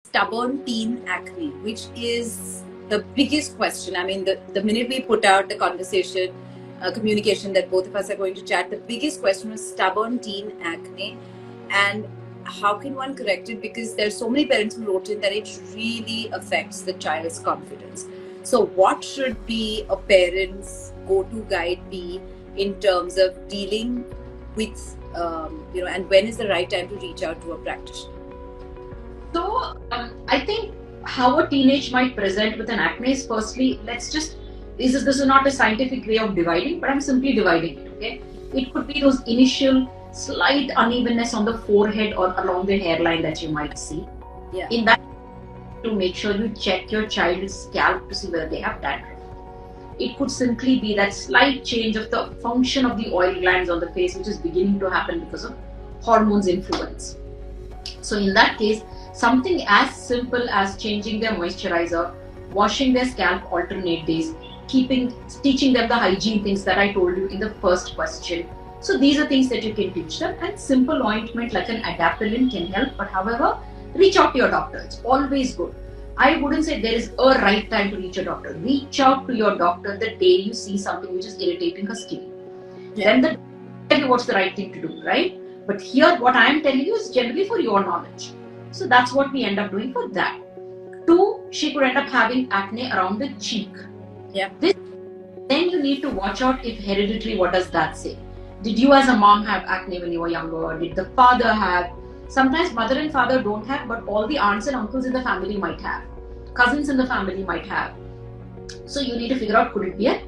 stubborn teen acne, which is the biggest question. I mean, the minute we put out the conversation, communication that both of us are going to chat, the biggest question was stubborn teen acne. And how can one correct it? Because there's so many parents who wrote in that it really affects the child's confidence. So what should be a parent's go-to guide be in terms of dealing with, and when is the right time to reach out to a practitioner? So, I think how a teenage might present with an acne is firstly, this is not a scientific way of dividing, but I'm simply dividing it, okay? It could be those initial slight unevenness on the forehead or along the hairline that you might see. Yeah. In that, to make sure you check your child's scalp to see whether they have dandruff. It could simply be that slight change of the function of the oil glands on the face, which is beginning to happen because of hormones influence. So in that case, something as simple as changing their moisturizer, washing their scalp alternate days, teaching them the hygiene things that I told you in the first question. So these are things that you can teach them, and simple ointment like an adapalene can help. But however, reach out to your doctor. It's always good. I wouldn't say there is a right time to reach a doctor. Reach out to your doctor the day you see something which is irritating her skin. Yeah. Then tell you what's the right thing to do, right? But here, what I am telling you is generally for your knowledge. So that's what we end up doing for that. 2, she could end up having acne around the cheek. Yeah. Then you need to watch out if hereditary, what does that say? Did you as a mom have acne when you were younger? Did the father have? Sometimes mother and father don't have, but all the aunts and uncles in the family might have. Cousins in the family might have. So you need to figure out, could it be an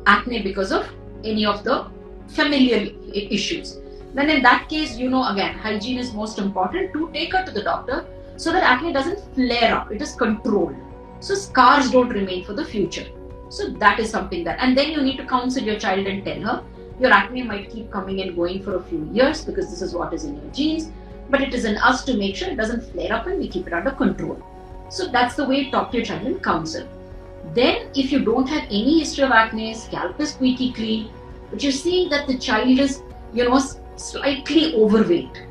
acne because of any of the familial issues? Then in that case, again, hygiene is most important. To take her to the doctor so that acne doesn't flare up. It is controlled. So scars don't remain for the future. So that is something that, and then you need to counsel your child and tell her, your acne might keep coming and going for a few years because this is what is in your genes, but it is in us to make sure it doesn't flare up and we keep it under control. So that's the way to talk to your child and counsel. Then if you don't have any history of acne, scalp is squeaky clean, but you're seeing that the child is, slightly overweight.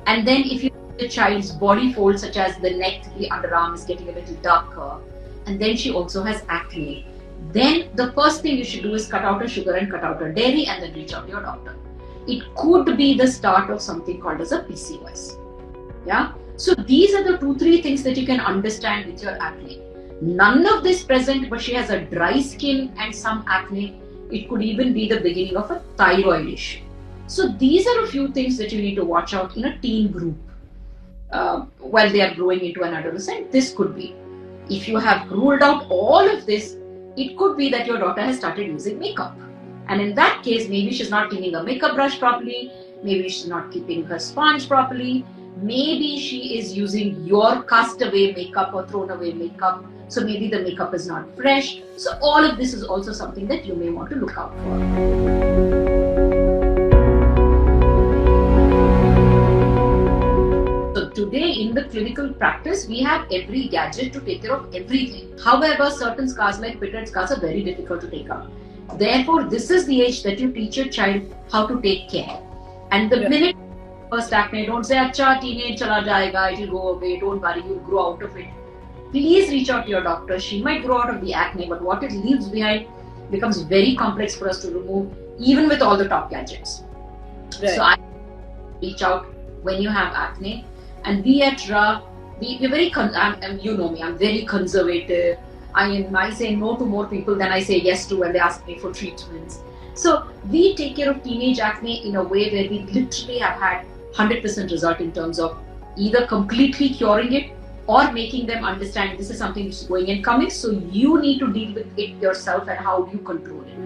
And then if you the child's body folds such as the neck, the underarm is getting a little darker, and then she also has acne, then the first thing you should do is cut out her sugar and cut out her dairy and then reach out to your doctor. It could be the start of something called as a PCOS. Yeah. So these are the 2-3 things that you can understand with your acne. None of this present, but she has a dry skin and some acne. It could even be the beginning of a thyroid issue. So these are a few things that you need to watch out in a teen group while they are growing into an adolescent. This could be. If you have ruled out all of this, it could be that your daughter has started using makeup. And in that case, maybe she's not cleaning her makeup brush properly. Maybe she's not keeping her sponge properly. Maybe she is using your cast away makeup or thrown away makeup. So maybe the makeup is not fresh. So all of this is also something that you may want to look out for. So today in the clinical practice, we have every gadget to take care of everything. However, certain scars like pitted scars are very difficult to take out. Therefore, this is the age that you teach your child how to take care. And the minute first acne, don't say, "Acha, teenage chala jayega, it will go away, don't worry, you'll grow out of it." Please reach out to your doctor. She might grow out of the acne, but what it leaves behind becomes very complex for us to remove, even with all the top gadgets. Right. So I reach out when you have acne. And we at RA, we're very, you know me, I'm very conservative. I say no to more people than I say yes to when they ask me for treatments. So we take care of teenage acne in a way where we literally have had 100% result in terms of either completely curing it or making them understand this is something which is going and coming. So you need to deal with it yourself and how do you control it.